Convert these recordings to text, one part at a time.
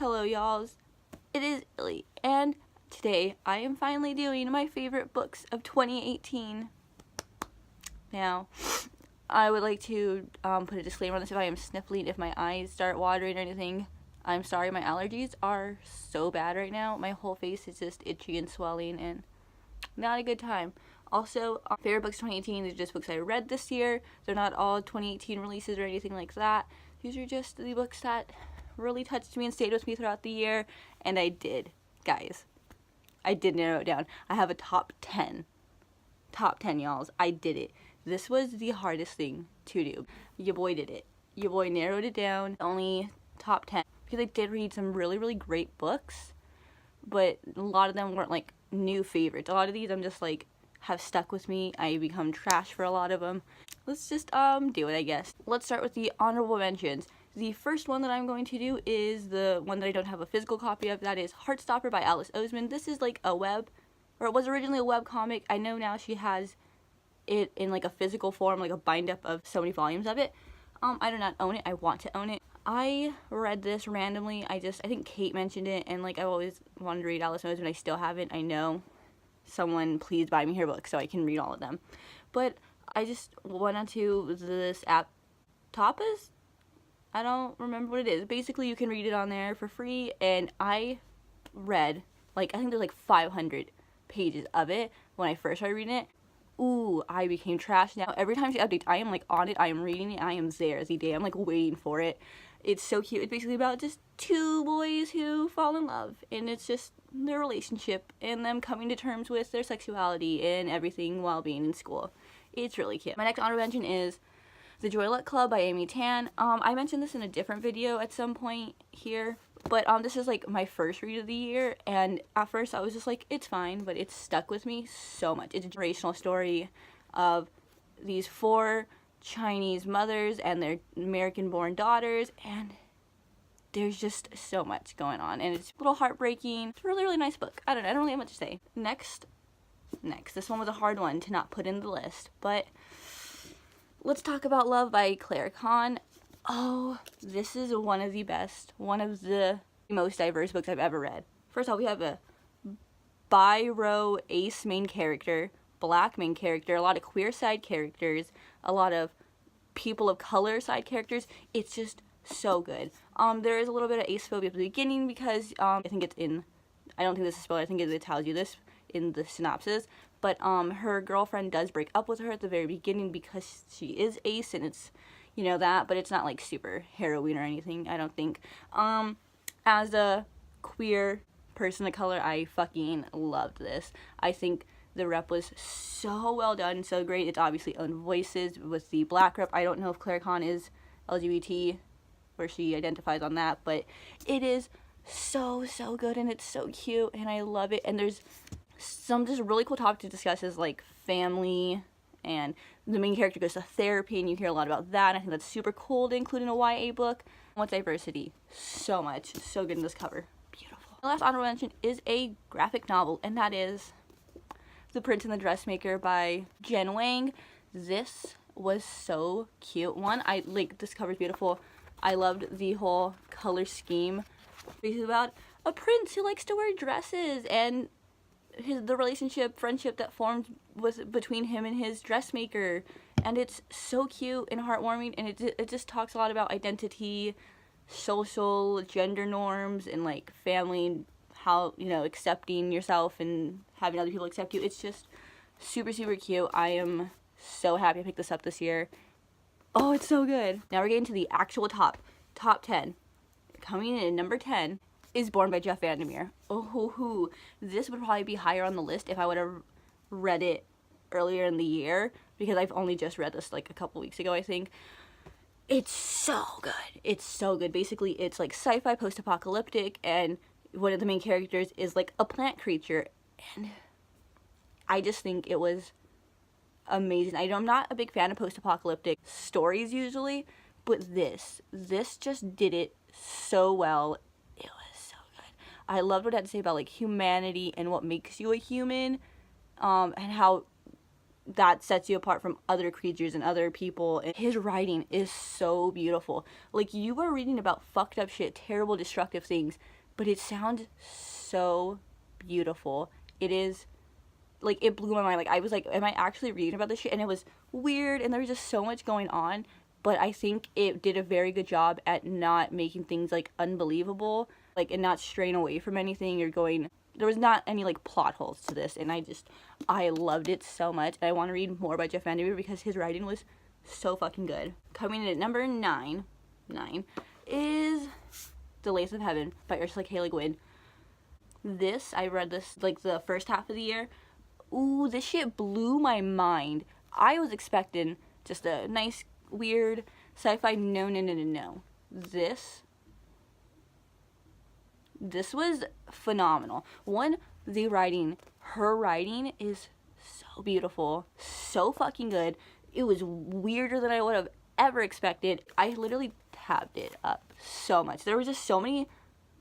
Hello y'alls, it is Illy, and today I am finally doing my favorite books of 2018. Now, I would like to put a disclaimer on this. If I am sniffling, if my eyes start watering or anything, I'm sorry. My allergies are so bad right now. My whole face is just itchy and swelling and not a good time. Also, favorite books 2018, these are just books I read this year. They're not all 2018 releases or anything like that. These are just the books that really touched me and stayed with me throughout the year, and I did, guys. I did narrow it down. I have a top 10. Top 10, y'alls. I did it. This was the hardest thing to do. Your boy did it. Your boy narrowed it down. Only top 10. Because I did read some really, really great books, but a lot of them weren't like new favorites. A lot of these I'm just like have stuck with me. I become trash for a lot of them. Let's just do it, I guess. Let's start with the honorable mentions. The first one that I'm going to do is the one that I don't have a physical copy of. That is Heartstopper by Alice Oseman. This is like a web, or it was originally a web comic. I know now she has it in like a physical form, like a bind up of so many volumes of it. I do not own it. I want to own it. I read this randomly. I think Kate mentioned it, and like I've always wanted to read Alice Oseman. I still haven't. I know. Someone please buy me her book so I can read all of them. But I just went onto this app, Tapas? I don't remember what it is. Basically, you can read it on there for free, and I read, like, I think there's like 500 pages of it when I first started reading it. Ooh, I became trash. Now, every time she updates, I am, like, on it, I am reading it, I am there the day. I'm, like, waiting for it. It's so cute. It's basically about just two boys who fall in love, and it's just their relationship and them coming to terms with their sexuality and everything while being in school. It's really cute. My next honorable mention is The Joy Luck Club by Amy Tan. I mentioned this in a different video at some point here, but this is like my first read of the year, and at first I was just like, it's fine, but it's stuck with me so much. It's a generational story of these 4 Chinese mothers and their American-born daughters, and there's just so much going on, and it's a little heartbreaking. It's a really, really nice book. I don't really have much to say. Next, this one was a hard one to not put in the list, but let's talk about Love by Claire Kahn. Oh, this is one of the best, one of the most diverse books I've ever read. First off, we have a bi-row ace main character, black main character, a lot of queer side characters, a lot of people of color side characters. It's just so good. There is a little bit of ace phobia at the beginning because I think it's in, I don't think this is spoiled, I think it tells you this in the synopsis, but her girlfriend does break up with her at the very beginning because she is ace, and it's, you know, that, but it's not like super harrowing or anything, I don't think. As a queer person of color, I fucking loved this. I think the rep was so well done, so great. It's obviously own voices with the black rep. I don't know if Claire Kahn is LGBT, where she identifies on that, but it is so good, and it's so cute, and I love it. And there's some just really cool topics to discuss, is like family, and the main character goes to therapy, and you hear a lot about that, and I think that's super cool to include in a YA book. What's diversity? So much. So good in this cover. Beautiful. The last honorable mention is a graphic novel, and that is The Prince and the Dressmaker by Jen Wang. This was so cute. One, this cover's beautiful. I loved the whole color scheme. It's about a prince who likes to wear dresses, and the friendship that formed between him and his dressmaker, and it's so cute and heartwarming, and it just talks a lot about identity, social, gender norms, and like family, how, you know, accepting yourself and having other people accept you. It's just super cute. I am so happy I picked this up this year. Oh, it's so good. Now we're getting to the actual top 10. Coming in at number 10 is Born by Jeff Vandermeer. Oh, this would probably be higher on the list if I would have read it earlier in the year, because I've only just read this like a couple weeks ago, I think. It's so good. It's so good. Basically, it's like sci-fi post-apocalyptic, and one of the main characters is like a plant creature, and I just think it was amazing. I'm not a big fan of post-apocalyptic stories usually, but this just did it so well. It was so good. I loved what it had to say about like humanity and what makes you a human, and how that sets you apart from other creatures and other people. And his writing is so beautiful. Like, you are reading about fucked up shit, terrible, destructive things, but it sounds so beautiful. It is, like, it blew my mind. Like, I was like, am I actually reading about this shit? And it was weird, and there was just so much going on, but I think it did a very good job at not making things, like, unbelievable, like, and not straying away from anything. You're going, there was not any, like, plot holes to this, and I loved it so much, and I want to read more by Jeff Vandermeer because his writing was so fucking good. Coming in at number 9 is The Lace of Heaven by Ursula K. Le Guin. I read this, like, the first half of the year. Ooh, this shit blew my mind. I was expecting just a nice, weird sci-fi. No. This was phenomenal. One, her writing is so beautiful, so fucking good. It was weirder than I would have ever expected. I literally tabbed it up so much. There was just so many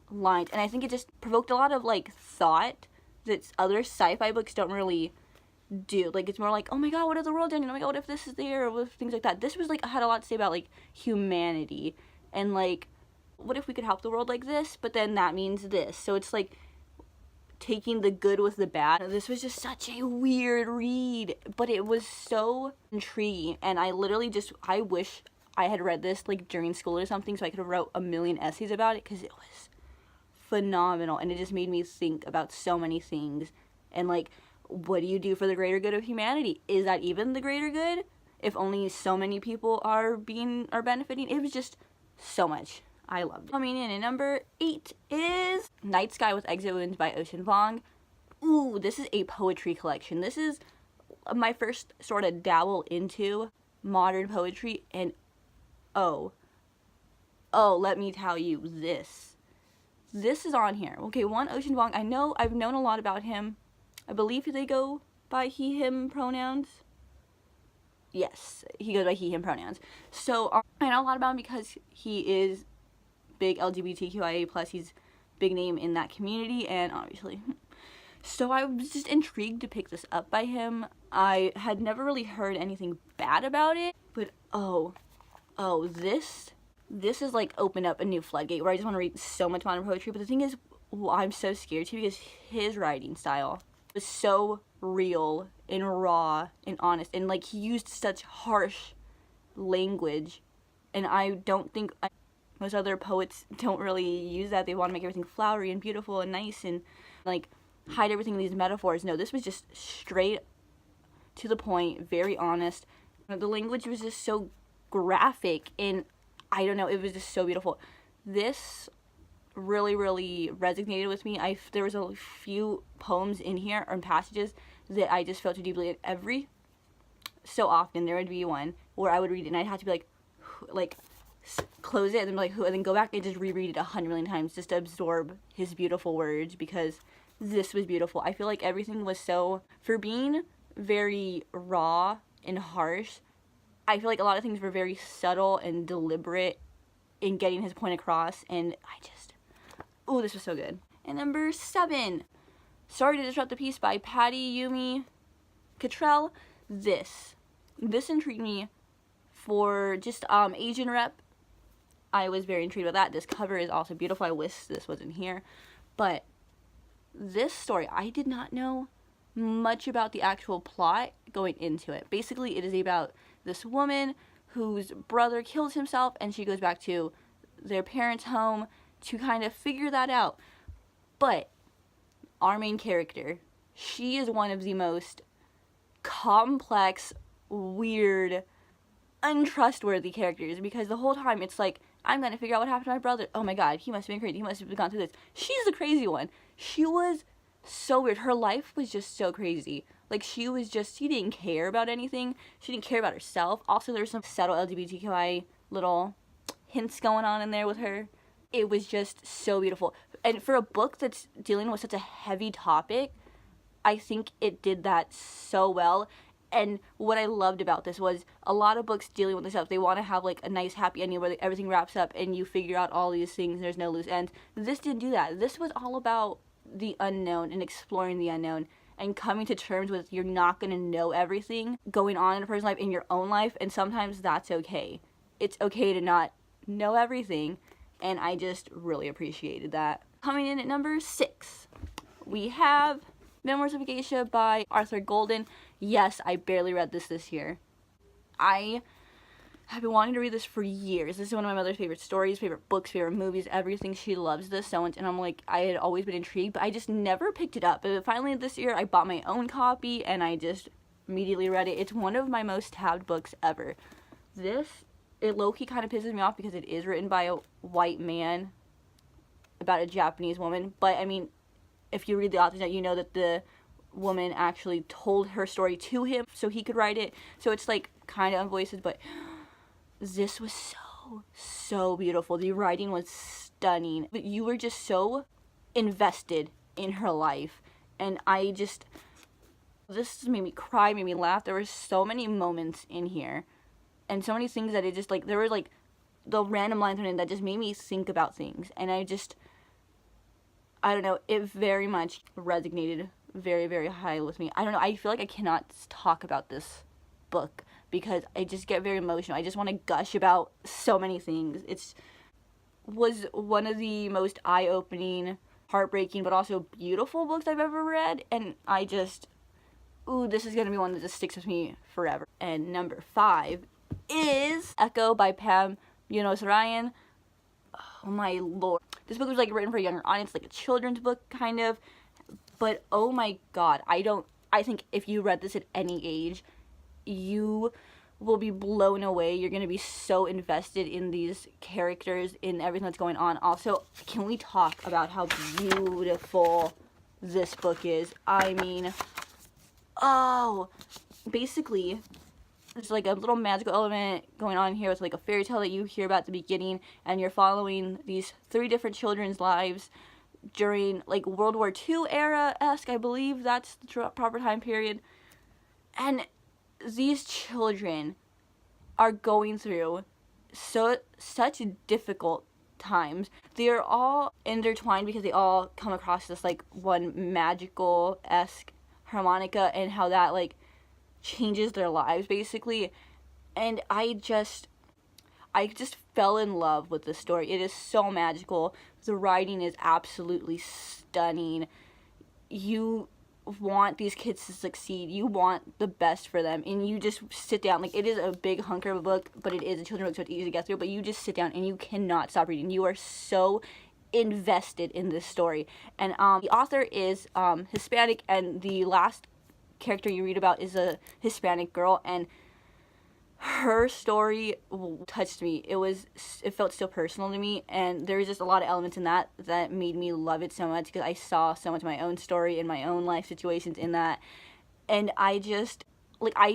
lines, and I think it just provoked a lot of, like, thought that other sci-fi books don't really do. Like, it's more like, oh my god, what if the world ended? Oh my god, what if this is there? Or things like that. This was, like, had a lot to say about, like, humanity, and, like, what if we could help the world like this, but then that means this. So it's, like, taking the good with the bad. This was just such a weird read, but it was so intriguing, and I wish I had read this, like, during school or something, so I could have wrote a million essays about it, because it was phenomenal, and it just made me think about so many things. And, like, what do you do for the greater good of humanity? Is that even the greater good if only so many people are benefiting? It was just so much. I loved it. Coming in at number 8 is Night Sky with Exit Wounds by Ocean Vuong. Ooh, this is a poetry collection. This is my first sort of dabble into modern poetry, and oh, let me tell you, this is on here. Okay, Ocean Vuong, I've known a lot about him. I believe they go by he, him pronouns. Yes, he goes by he, him pronouns. So, I know a lot about him because he is big LGBTQIA+, he's big name in that community, and obviously. So I was just intrigued to pick this up by him. I had never really heard anything bad about it, but this is, like, opened up a new floodgate where I just want to read so much modern poetry. But the thing is, I'm so scared too, because his writing style was so real and raw and honest, and, like, he used such harsh language, and I don't think most other poets don't really use that. They want to make everything flowery and beautiful and nice and, like, hide everything in these metaphors. No, this was just straight to the point, very honest. The language was just so graphic, and I don't know, it was just so beautiful. This really, really resonated with me. There was a few poems in here, or passages, that I just felt too deeply. And every so often there would be one where I would read it and I'd have to be like close it and then be like, and then go back and just reread it 100 million times just to absorb his beautiful words, because this was beautiful. I feel like everything was so, for being very raw and harsh, I feel like a lot of things were very subtle and deliberate in getting his point across, and this was so good. And number 7, Sorry to Disrupt the Peace by Patty Yumi Cottrell. This intrigued me for just Asian rep. I was very intrigued by that. This cover is also beautiful. I wish this wasn't here. But this story, I did not know much about the actual plot going into it. Basically, it is about this woman whose brother kills himself, and she goes back to their parents' home to kind of figure that out. But our main character, she is one of the most complex, weird, untrustworthy characters, because the whole time it's like, I'm gonna figure out what happened to my brother. Oh my god, he must have been crazy. He must have gone through this. She's the crazy one. She was so weird. Her life was just so crazy. Like, she didn't care about anything. She didn't care about herself. Also, there was some subtle LGBTQI little hints going on in there with her. It was just so beautiful. And for a book that's dealing with such a heavy topic, I think it did that so well. And what I loved about this was, a lot of books dealing with this stuff, they want to have, like, a nice happy ending where everything wraps up and you figure out all these things and there's no loose ends. This didn't do that. This was all about the unknown and exploring the unknown. and coming to terms with you're not going to know everything going on in a person's life, in your own life, and sometimes that's okay. It's okay to not know everything, and I just really appreciated that. Coming in at number 6, we have Memoirs of a Geisha by Arthur Golden. Yes, I barely read this year. I have been wanting to read this for years. This is one of my mother's favorite stories, favorite books, favorite movies, everything. She loves this so much, and I'm like, I had always been intrigued, but I just never picked it up. But finally this year, I bought my own copy, and I just immediately read it. It's one of my most tabbed books ever. It low-key kind of pisses me off because it is written by a white man about a Japanese woman, but I mean, if you read the author's note, you know that the woman actually told her story to him so he could write it. So it's like kind of unvoiced, but this was so beautiful. The writing was stunning. But you were just so invested in her life, and this made me cry, made me laugh. There were so many moments in here, and so many things that it just, like, there were like the random lines in it that just made me think about things, and I don't know, it very much resonated very, very high with me. I don't know, I feel like I cannot talk about this book because I just get very emotional. I just want to gush about so many things. It was one of the most eye-opening, heartbreaking, but also beautiful books I've ever read, and this is going to be one that just sticks with me forever. And number 5 is Echo by Pam Munoz-Ryan. Oh my lord. This book was like written for a younger audience, like a children's book kind of, but oh my god, I think if you read this at any age, you will be blown away. You're going to be so invested in these characters, in everything that's going on. Also, can we talk about how beautiful this book is? I mean, basically, there's like a little magical element going on here with like a fairy tale that you hear about at the beginning, and you're following these 3 different children's lives during like World War II era-esque, I believe that's the proper time period. And these children are going through such difficult times. They are all intertwined because they all come across this like one magical-esque harmonica, and how that like changes their lives basically. And I just fell in love with the story. It is so magical. The writing is absolutely stunning. You want these kids to succeed. You want the best for them, and you just sit down. Like, it is a big hunker of a book, but it is a children's book, so it's easy to get through, but you just sit down and you cannot stop reading. You are so invested in this story. And the author is Hispanic, and the last character you read about is a Hispanic girl, and her story touched me. It felt so personal to me, and there was just a lot of elements in that made me love it so much, because I saw so much of my own story and my own life situations in that. And I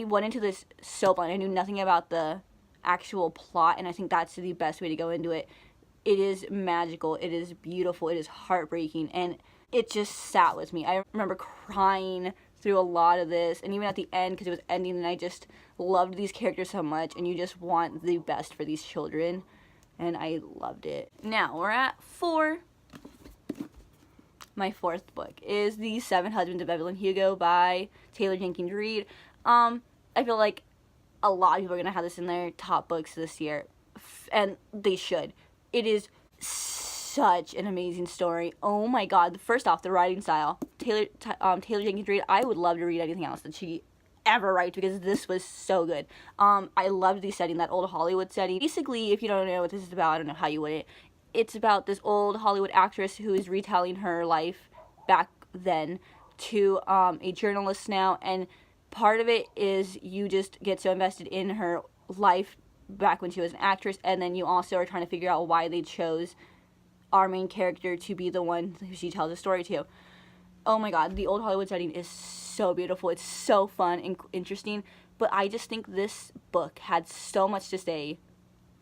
went into this so blind. I knew nothing about the actual plot, and I think that's the best way to go into it. It is magical, it is beautiful, it is heartbreaking, and it just sat with me. I remember crying through a lot of this, and even at the end, because it was ending, and I just loved these characters so much, and you just want the best for these children, and I loved it. Now, we're at 4. My 4th book is The 7 Husbands of Evelyn Hugo by Taylor Jenkins Reid. I feel like a lot of people are going to have this in their top books this year, and they should. It is such an amazing story. Oh my god. First off, the writing style. Taylor Jenkins Reid, I would love to read anything else that she ever writes, because this was so good. I loved the setting, that old Hollywood setting. Basically, if you don't know what this is about, I don't know how you wouldn't. It's about this old Hollywood actress who is retelling her life back then to a journalist now, and part of it is you just get so invested in her life back when she was an actress, and then you also are trying to figure out why they chose our main character to be the one who she tells a story to. Oh my god, the old Hollywood setting is so beautiful. It's so fun and interesting, but I just think this book had so much to say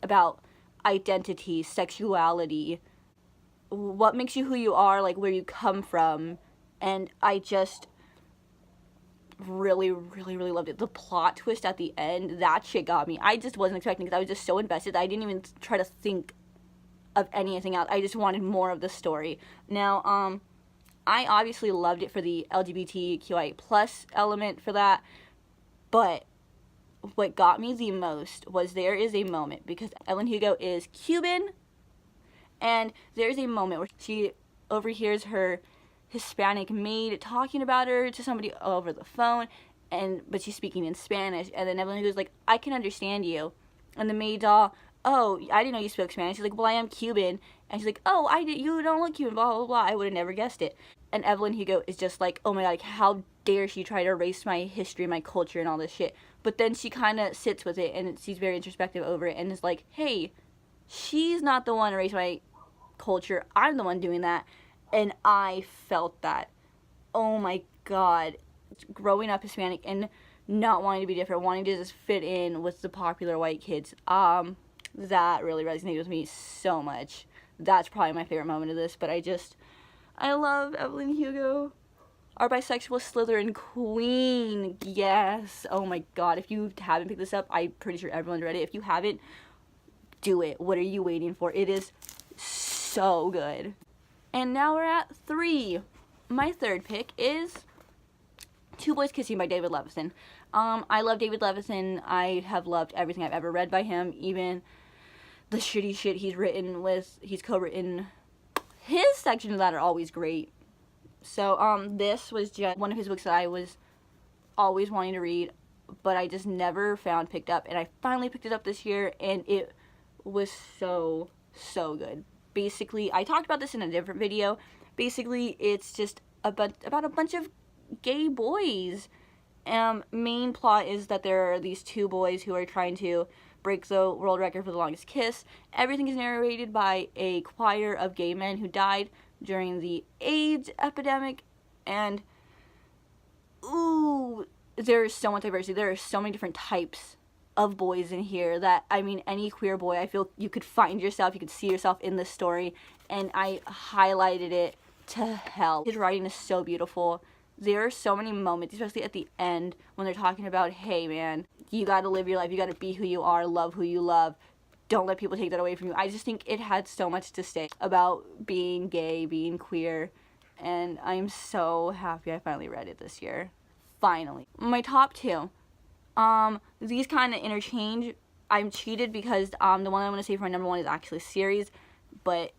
about identity, sexuality, what makes you who you are, like where you come from, and I just really, really, really loved it. The plot twist at the end, that shit got me. I just wasn't expecting, because I was just so invested that I didn't even try to think of anything else. I just wanted more of the story. Now, I obviously loved it for the LGBTQIA plus element for that, but what got me the most was there is a moment, because Evelyn Hugo is Cuban, and there's a moment where she overhears her Hispanic maid talking about her to somebody over the phone, but she's speaking in Spanish, and then Evelyn Hugo's like, I can understand you. And the maid's all, oh, I didn't know you spoke Spanish. She's like, well, I am Cuban. And she's like, oh, you don't look Cuban, blah, blah, blah. I would have never guessed it. And Evelyn Hugo is just like, oh my god, like, how dare she try to erase my history, my culture, and all this shit. But then she kind of sits with it, and she's very introspective over it, and is like, hey, she's not the one erasing my culture. I'm the one doing that. And I felt that. Oh my god. Growing up Hispanic and not wanting to be different, wanting to just fit in with the popular white kids, that really resonated with me so much. That's probably my favorite moment of this, but I love Evelyn Hugo. Our bisexual Slytherin queen, yes. Oh my god, if you haven't picked this up, I'm pretty sure everyone's read it. If you haven't, do it. What are you waiting for? It is so good. And now we're at 3. My third pick is Two Boys Kissing by David Levithan. I love David Levithan. I have loved everything I've ever read by him, even the shitty shit he's co-written. His sections of that are always great. So, this was just one of his books that I was always wanting to read, but I just never found picked up, and I finally picked it up this year, and it was so, so good. Basically, I talked about this in a different video. Basically, it's just about a bunch of gay boys. Main plot is that there are these 2 boys who are trying to break the world record for the longest kiss. Everything is narrated by a choir of gay men who died during the AIDS epidemic, and ooh, there's so much diversity. There are so many different types of boys in here that, I mean, any queer boy, I feel you could find yourself, you could see yourself in this story, and I highlighted it to hell. His writing is so beautiful. There are so many moments, especially at the end, when they're talking about, hey man, you gotta live your life, you gotta be who you are, love who you love, don't let people take that away from you. I just think it had so much to say about being gay, being queer, and I'm so happy I finally read it this year. Finally. My top 2. These kind of interchange. I'm cheated because the one I'm going to say for my number 1 is actually a series, but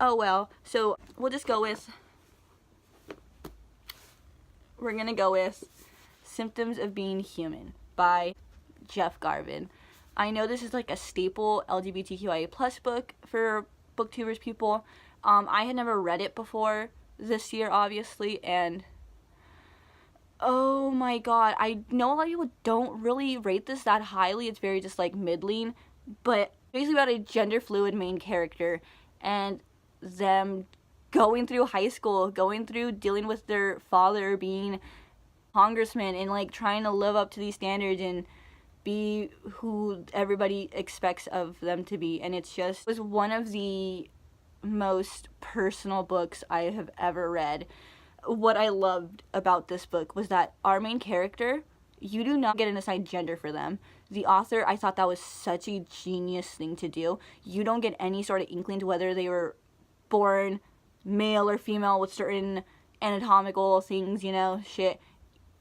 oh well. So we're going to go with Symptoms of Being Human by Jeff Garvin. I know this is like a staple LGBTQIA plus book for booktubers people. I had never read it before this year, obviously, and oh my god, I know a lot of people don't really rate this that highly. It's very just like middling, but basically about a gender fluid main character and them going through high school, going through dealing with their father being congressman and like trying to live up to these standards and be who everybody expects of them to be. And it was one of the most personal books I have ever read. What I loved about this book was that our main character, you do not get an assigned gender for them. The author, I thought that was such a genius thing to do. You don't get any sort of inkling to whether they were born male or female with certain anatomical things, you know, shit.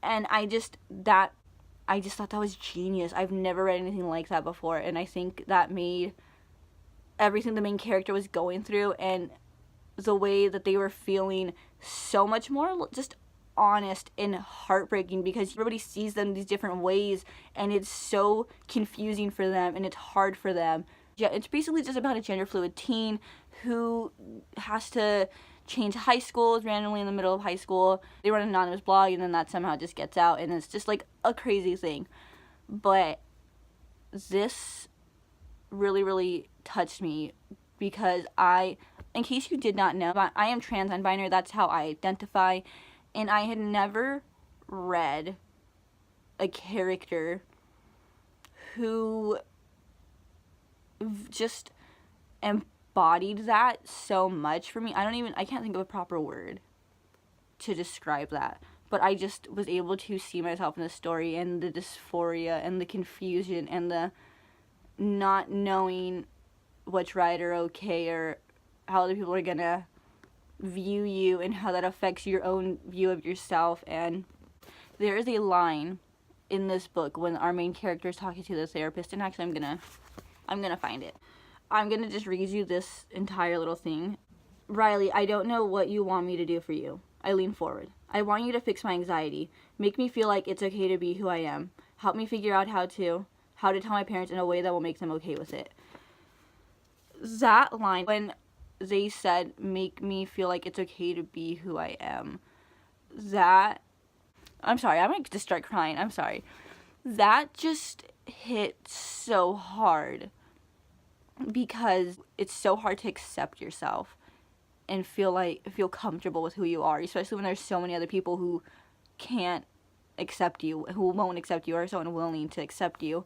And I just thought that was genius. I've never read anything like that before, and I think that made everything the main character was going through and the way that they were feeling so much more just honest and heartbreaking, because everybody sees them these different ways and it's so confusing for them and it's hard for them. Yeah, it's basically just about a gender fluid teen who has to change high schools randomly in the middle of high school. They run an anonymous blog and then that somehow just gets out, and it's just like a crazy thing. But this really, really touched me because in case you did not know, I am trans and binary. That's how I identify. And I had never read a character who just embodied that so much for me. I can't think of a proper word to describe that. But I just was able to see myself in the story, and the dysphoria and the confusion and the not knowing what's right or okay or how other people are gonna view you and how that affects your own view of yourself. And there is a line in this book when our main character is talking to the therapist, and actually I'm gonna find it. I'm gonna just read you this entire little thing. Riley, I don't know what you want me to do for you. I lean forward. I want you to fix my anxiety. Make me feel like it's okay to be who I am. Help me figure out how to tell my parents in a way that will make them okay with it. That line, when they said, make me feel like it's okay to be who I am, that, I'm sorry, I might just start crying, I'm sorry. That just hit so hard, because it's so hard to accept yourself and feel comfortable with who you are, especially when there's so many other people who can't accept you, who won't accept you, or are so unwilling to accept you.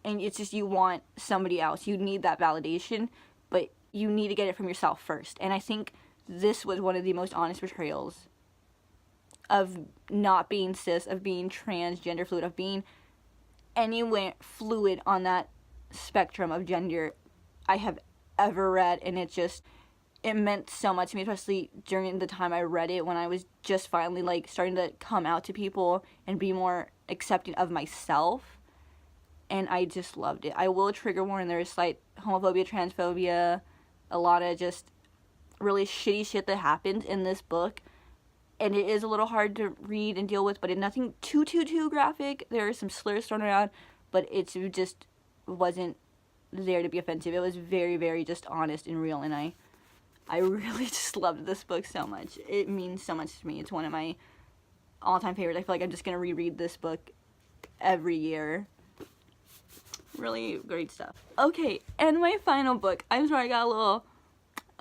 And it's just, you want somebody else. You need that validation, but you need to get it from yourself first. And I think this was one of the most honest portrayals of not being cis, of being transgender fluid, of being anywhere fluid on that spectrum of gender I have ever read. And it meant so much to me, especially during the time I read it, when I was just finally like starting to come out to people and be more accepting of myself. And I just loved it. I will trigger warn, there's like homophobia, transphobia, a lot of just really shitty shit that happens in this book. And it is a little hard to read and deal with, but it's nothing too graphic. There are some slurs thrown around, but it just wasn't there to be offensive. It was very, very just honest and real, and I really just loved this book so much. It means so much to me. It's one of my all-time favorites. I feel like I'm just going to reread this book every year. Really great stuff. Okay, and my final book. I'm sorry I got a little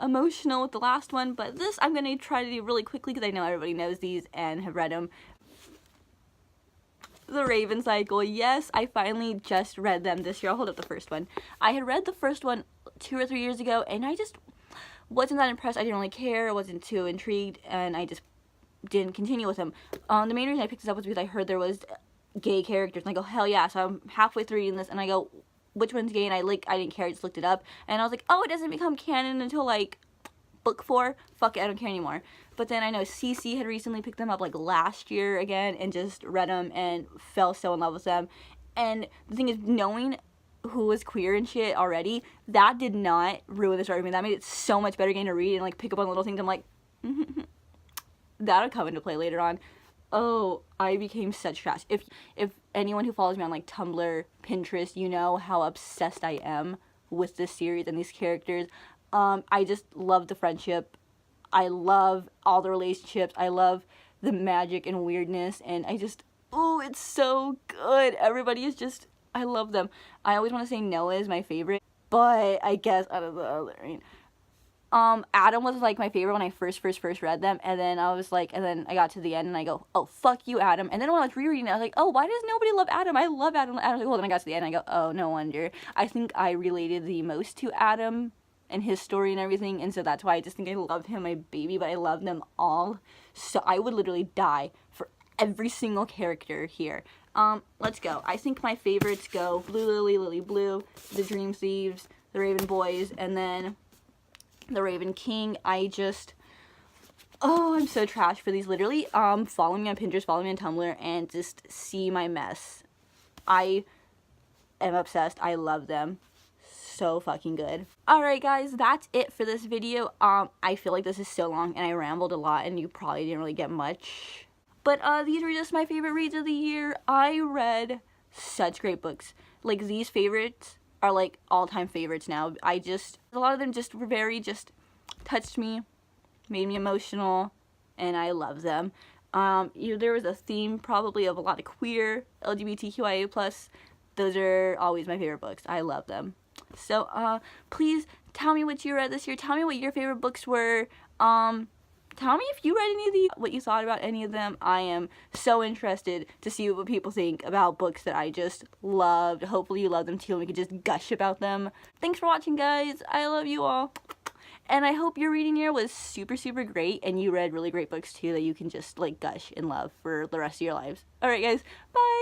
emotional with the last one, but this I'm going to try to do really quickly because I know everybody knows these and have read them. The Raven Cycle. Yes, I finally just read them this year. I'll hold up the first one. I had read the first one 2 or 3 years ago, and I just wasn't that impressed. I didn't really care. I wasn't too intrigued, and I just didn't continue with them. The main reason I picked this up was because I heard there was gay characters, and I go, hell yeah. So I'm halfway through reading this, and I go, which one's gay? And I didn't care. I just looked it up, and I was like, oh, it doesn't become canon until like book 4. Fuck it, I don't care anymore. But then I know Cece had recently picked them up like last year again, and just read them and fell so in love with them. And the thing is, knowing who was queer and shit already, that did not ruin the story for me. That made it so much better getting to read and like pick up on little things. I'm like, that'll come into play later on. Oh, I became such trash. If anyone who follows me on like Tumblr, Pinterest, you know how obsessed I am with this series and these characters. I just love the friendship. I love all the relationships. I love the magic and weirdness, and oh, it's so good. Everybody is just, I love them. I always want to say Noah is my favorite, but I guess out of the other, Adam was like my favorite when I first read them, and then I was like, and then I got to the end and I go, oh, fuck you, Adam. And then when I was rereading it, I was like, oh, why does nobody love Adam? I love Adam. Adam's like, well, then I got to the end and I go, oh, no wonder. I think I related the most to Adam and his story and everything, and so that's why I just think I love him, my baby, but I love them all. So I would literally die for every single character here. Let's go. I think my favorites go Blue Lily, Lily Blue, The Dream Thieves, The Raven Boys, and then The Raven King. I'm so trash for these. Literally, follow me on Pinterest, follow me on Tumblr, and just see my mess. I am obsessed. I love them. So fucking good. Alright guys, that's it for this video. I feel like this is so long and I rambled a lot and you probably didn't really get much. But these were just my favorite reads of the year. I read such great books. Like, these favorites are like all-time favorites now. A lot of them just were touched me, made me emotional, and I love them. There was a theme probably of a lot of queer, LGBTQIA+. Those are always my favorite books. I love them. So, please tell me what you read this year. Tell me what your favorite books were. Tell me if you read any of these, what you thought about any of them. I am so interested to see what people think about books that I just loved. Hopefully you love them too and we can just gush about them. Thanks for watching, guys. I love you all. And I hope your reading year was super, super great and you read really great books too that you can just like gush and love for the rest of your lives. Alright guys, bye!